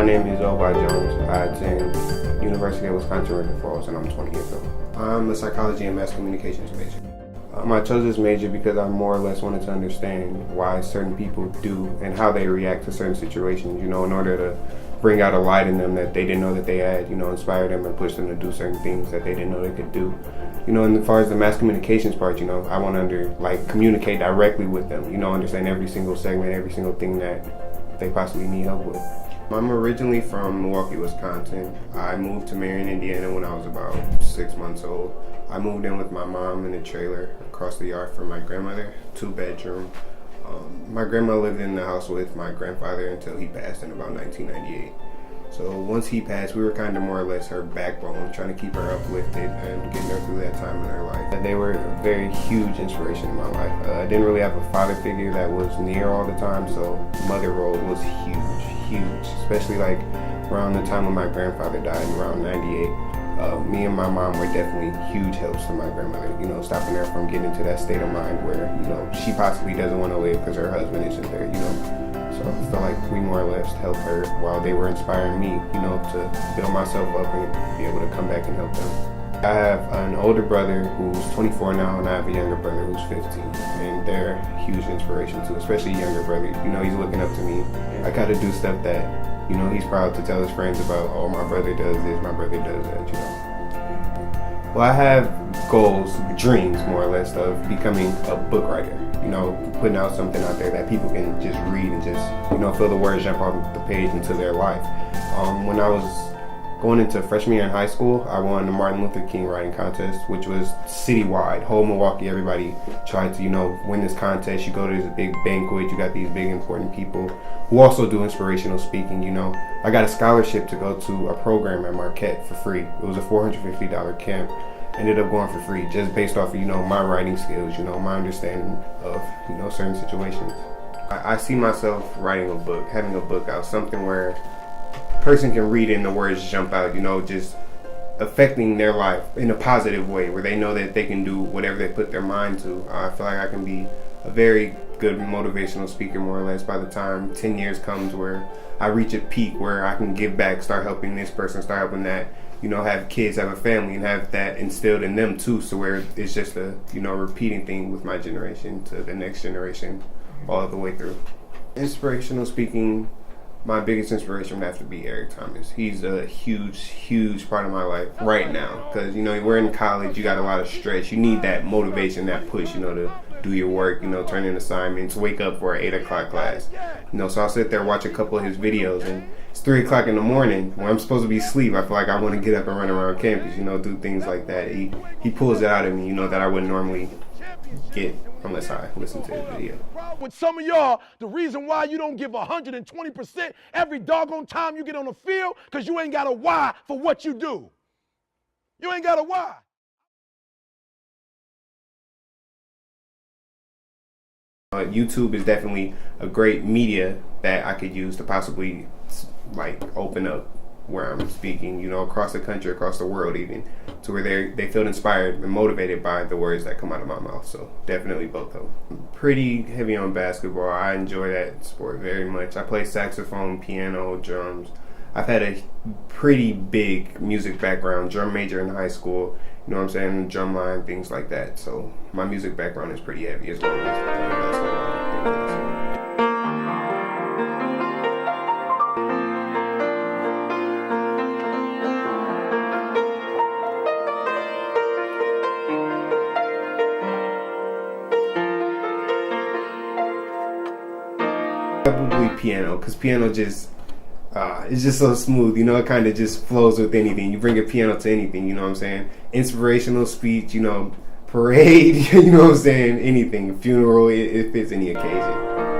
name is Oboi Jones. I attend University of Wisconsin-River Falls, and I'm 20 years old. I'm a psychology and mass communications major. I chose this major because I more or less wanted to understand why certain people do and how they react to certain situations, in order to bring out a light in them that they didn't know that they had, inspire them and push them to do certain things that they didn't know they could do. And as far as the mass communications part, I want to communicate directly with them, understand every single segment, every single thing that they possibly need help with. I'm originally from Milwaukee, Wisconsin. I moved to Marion, Indiana when I was about 6 months old. I moved in with my mom in a trailer across the yard from my grandmother, 2-bedroom. My grandma lived in the house with my grandfather until he passed in about 1998. So once he passed, we were kind of more or less her backbone, trying to keep her uplifted and getting her through that time in her life. They were a very huge inspiration in my life. I didn't really have a father figure that was near all the time, so mother role was huge, especially around the time when my grandfather died, around 98. Me and my mom were definitely huge helps to my grandmother, stopping her from getting into that state of mind where, she possibly doesn't want to live because her husband isn't there, So I felt like we more or less helped her while they were inspiring me, to build myself up and be able to come back and help them. I have an older brother who's 24 now, and I have a younger brother who's 15, and they're huge inspiration too, especially a younger brother. He's looking up to me. I gotta do stuff that, he's proud to tell his friends about. Oh, my brother does this, my brother does that, Well, I have goals, dreams more or less, of becoming a book writer. Putting out something out there that people can just read and just, feel the words jump off the page into their life. When I was going into freshman year in high school, I won the Martin Luther King writing contest, which was citywide, whole Milwaukee. Everybody tried to, win this contest. You go to this big banquet, you got these big important people who also do inspirational speaking. I got a scholarship to go to a program at Marquette for free. It was a $450 camp. Ended up going for free just based off of, my writing skills, my understanding of, certain situations. I see myself writing a book, having a book out, something where a person can read it and the words jump out, just affecting their life in a positive way where they know that they can do whatever they put their mind to. I feel like I can be a very good motivational speaker more or less by the time 10 years comes where I reach a peak where I can give back, start helping this person, start helping that, have kids, have a family, and have that instilled in them too, so where it's just a, repeating thing with my generation to the next generation all the way through. Inspirational speaking, my biggest inspiration would have to be Eric Thomas. He's a huge part of my life right now because, we're in college, you got a lot of stress. You need that motivation, that push, to do your work, turn in assignments, wake up for an 8 o'clock class. So I'll sit there, watch a couple of his videos, and it's 3 o'clock in the morning when I'm supposed to be asleep. I feel like I want to get up and run around campus, do things like that. He pulls it out of me, that I wouldn't normally get unless I listen to his video. With some of y'all, the reason why you don't give 120% every doggone time you get on the field, because you ain't got a why for what you do. You ain't got a why. YouTube is definitely a great media that I could use to possibly open up where I'm speaking, across the country, across the world even, to where they feel inspired and motivated by the words that come out of my mouth. So definitely both of them. I'm pretty heavy on basketball. I enjoy that sport very much. I play saxophone, piano, drums. I've had a pretty big music background, drum major in high school, drum line, things like that. So my music background is pretty heavy as well as playing basketball. Probably piano, because piano just it's just so smooth, it kind of just flows with anything. You bring a piano to anything, inspirational speech, parade, anything, funeral, it fits any occasion.